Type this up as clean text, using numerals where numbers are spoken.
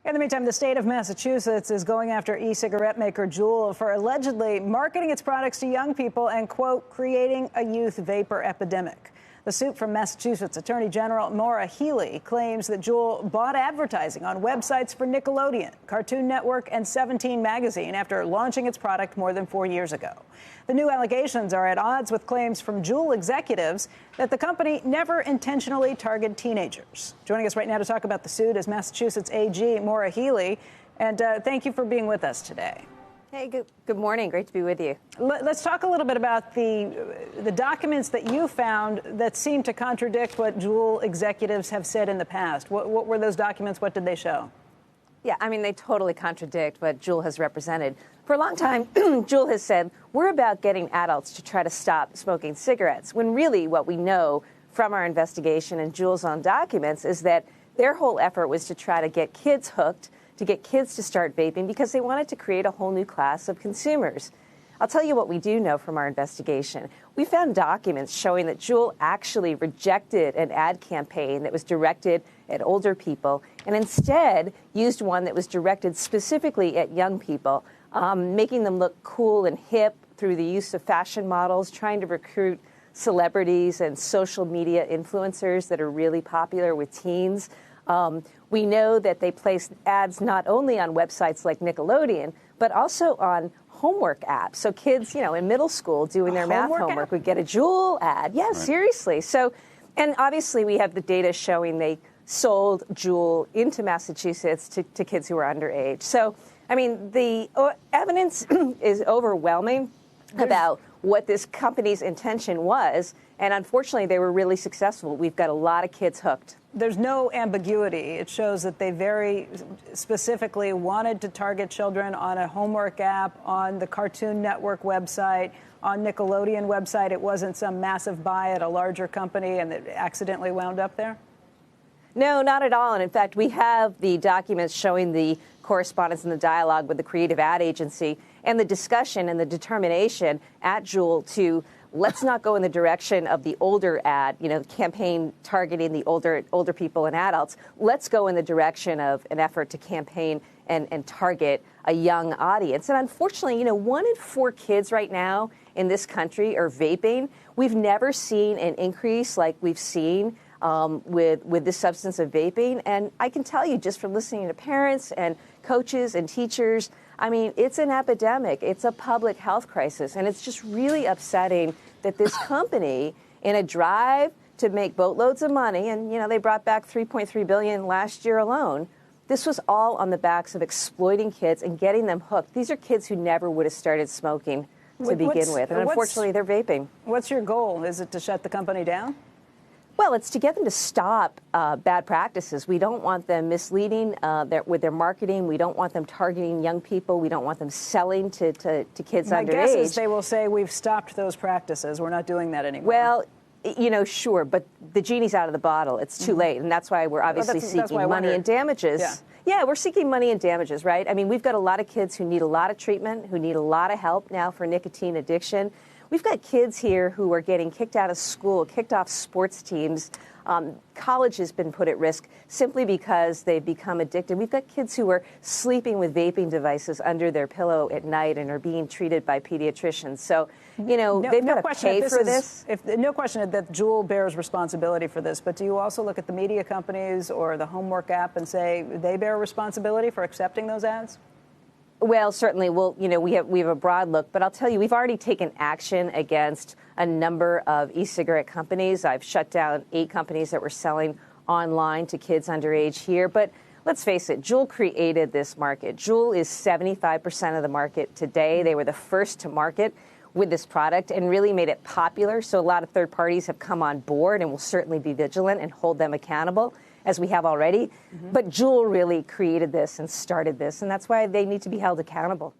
In the meantime, the state of Massachusetts is going after e-cigarette maker Juul for allegedly marketing its products to young people and, quote, creating a youth vapor epidemic. The suit from Massachusetts Attorney General Maura Healey claims that Juul bought advertising on websites for Nickelodeon, Cartoon Network, and 17 magazine after launching its product more than 4 years ago. The new allegations are at odds with claims from Juul executives that the company never intentionally targeted teenagers. Joining us right now to talk about the suit is Massachusetts AG Maura Healey, and thank you for being with us today. Hey, good morning. Great to be with you. Let's talk a little bit about the documents that you found that seem to contradict what Juul executives have said in the past. What were those documents? What did they show? Yeah, I mean, they totally contradict what Juul has represented. For a long time, Juul has said, we're about getting adults to try to stop smoking cigarettes, when really what we know from our investigation and Juul's own documents is that their whole effort was to try to get kids hooked, to get kids to start vaping because they wanted to create a whole new class of consumers. I'll tell you what we do know from our investigation. We found documents showing that Juul actually rejected an ad campaign that was directed at older people and instead used one that was directed specifically at young people, making them look cool and hip through the use of fashion models, trying to recruit celebrities and social media influencers that are really popular with teens. We know that they placed ads not only on websites like Nickelodeon, but also on homework apps. So kids, in middle school doing their math homework would get a Juul ad. Yeah, right. Seriously. So, and obviously we have the data showing they sold Juul into Massachusetts to kids who were underage. So, I mean, the evidence is overwhelming about what this company's intention was. And unfortunately, they were really successful. We've got a lot of kids hooked. There's no ambiguity. It shows that they very specifically wanted to target children on a homework app, on the Cartoon Network website, on Nickelodeon website. It wasn't some massive buy at a larger company and it accidentally wound up there? No, not at all. And in fact, we have the documents showing the correspondence and the dialogue with the creative ad agency and the discussion and the determination at Juul to let's not go in the direction of the older ad, campaign targeting the older people and adults. Let's go in the direction of an effort to campaign and target a young audience. And unfortunately, 1 in 4 kids right now in this country are vaping. We've never seen an increase like we've seen with this substance of vaping. And I can tell you just from listening to parents and coaches and teachers, I mean, it's an epidemic. It's a public health crisis. And it's just really upsetting that this company, in a drive to make boatloads of money, and, they brought back $3.3 billion last year alone, this was all on the backs of exploiting kids and getting them hooked. These are kids who never would have started smoking to begin with. And unfortunately, they're vaping. What's your goal? Is it to shut the company down? Well, it's to get them to stop bad practices. We don't want them misleading with their marketing. We don't want them targeting young people. We don't want them selling to kids underage. My guess is they will say we've stopped those practices. We're not doing that anymore. Well, sure, but the genie's out of the bottle. It's too late, and that's why we're obviously seeking money and damages. Yeah, we're seeking money and damages, right? I mean, we've got a lot of kids who need a lot of treatment, who need a lot of help now for nicotine addiction. We've got kids here who are getting kicked out of school, kicked off sports teams. College has been put at risk simply because they've become addicted. We've got kids who are sleeping with vaping devices under their pillow at night and are being treated by pediatricians. So, they've got to pay for this. No question that Juul bears responsibility for this, but do you also look at the media companies or the homework app and say they bear responsibility for accepting those ads? Well, certainly, we have a broad look, but I'll tell you, we've already taken action against a number of e-cigarette companies. I've shut down 8 companies that were selling online to kids underage here. But let's face it, Juul created this market. Juul is 75% of the market today. They were the first to market with this product and really made it popular. So a lot of third parties have come on board and will certainly be vigilant and hold them accountable, as we have already. But Juul really created this and started this, and that's why they need to be held accountable.